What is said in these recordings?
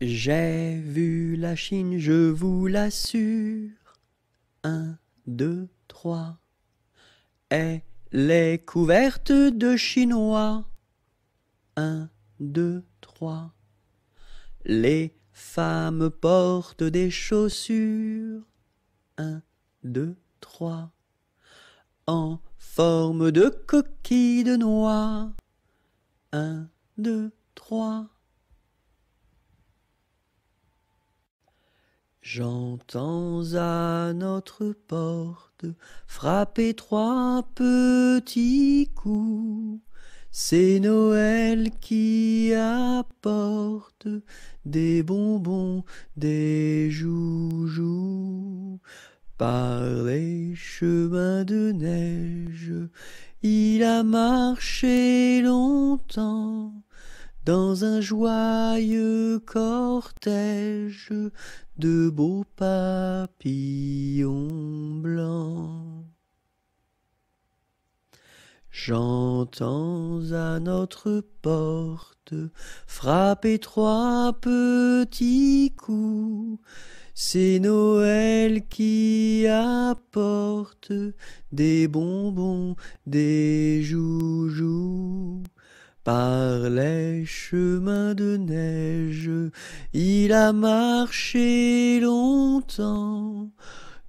J'ai vu la Chine, je vous l'assure. 1, 2, 3. Elle est couverte de Chinois. 1, 2, 3. Les femmes portent des chaussures. 1, 2, 3. En forme de coquille de noix. 1, 2, 3. J'entends à notre porte frapper 3 petits coups. C'est Noël qui apporte des bonbons, des joujoux. Par les chemins de neige, il a marché longtemps dans un joyeux cortège de beaux papillons blancs. J'entends à notre porte frapper 3 petits coups. C'est Noël qui apporte des bonbons, des joujoux. Par les chemins de neige, il a marché longtemps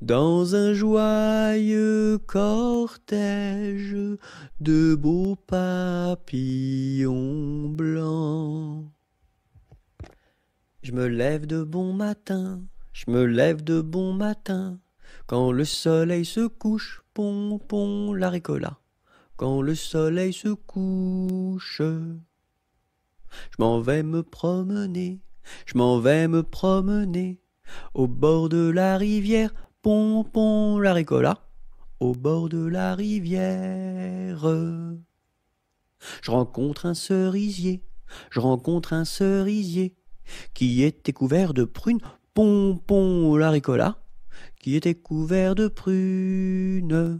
dans un joyeux cortège de beaux papillons blancs. Je me lève de bon matin, je me lève de bon matin, quand le soleil se couche, pompon la ricola. Quand le soleil se couche, je m'en vais me promener, je m'en vais me promener, au bord de la rivière, pompon la ricola, au bord de la rivière. Je rencontre un cerisier, je rencontre un cerisier, qui était couvert de prunes, pompon la ricola, qui était couvert de prunes.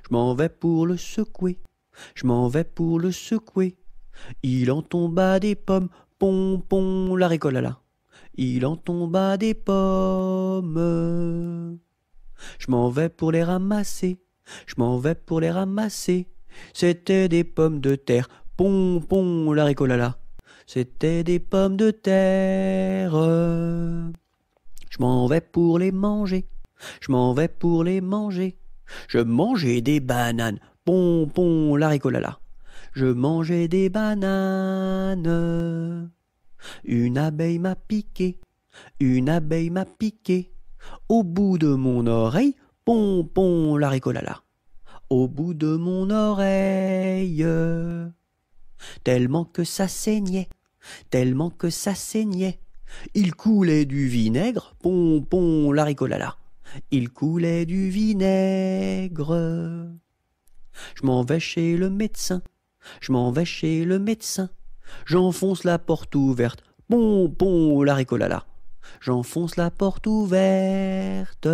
Je m'en vais pour le secouer, je m'en vais pour le secouer. Il en tomba des pommes, pompon la ricolala. Il en tomba des pommes. Je m'en vais pour les ramasser, je m'en vais pour les ramasser. C'était des pommes de terre, pompon la ricolala. C'était des pommes de terre. Je m'en vais pour les manger, je m'en vais pour les manger. Je mangeais des bananes, pompon la ricolala. Je mangeais des bananes. Une abeille m'a piqué, une abeille m'a piqué. Au bout de mon oreille, pompon la ricolala. Au bout de mon oreille. Tellement que ça saignait, tellement que ça saignait. Il coulait du vinaigre, pompon la ricolala. Il coulait du vinaigre. Je m'en vais chez le médecin, je m'en vais chez le médecin. J'enfonce la porte ouverte, pompon la ricolala. J'enfonce la porte ouverte.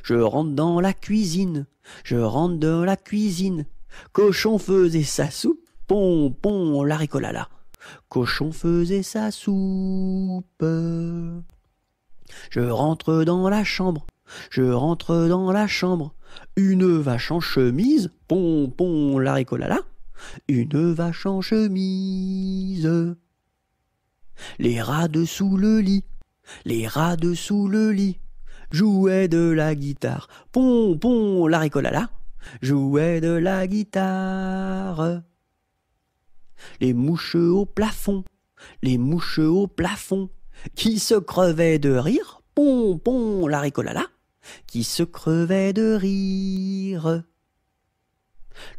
Je rentre dans la cuisine, je rentre dans la cuisine. Cochon faisait sa soupe, pompon la ricolala. Cochon faisait sa soupe. Je rentre dans la chambre, je rentre dans la chambre. Une vache en chemise, pompon la ricolala. Une vache en chemise. Les rats dessous le lit, les rats dessous le lit, jouaient de la guitare, pompon la ricolala. Jouaient de la guitare. Les mouches au plafond, les mouches au plafond, qui se crevaient de rire, pompon la ricolala, qui se crevaient de rire.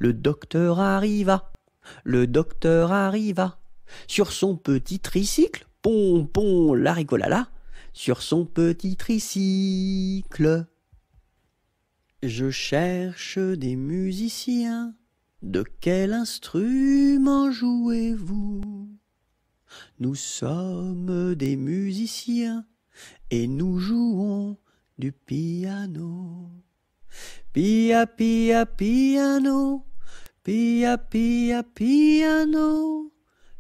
Le docteur arriva, le docteur arriva, sur son petit tricycle, pompon la ricolala, sur son petit tricycle. Je cherche des musiciens, de quel instrument jouez-vous? Nous sommes des musiciens et nous jouons du piano. Pia pia piano, pia pia piano,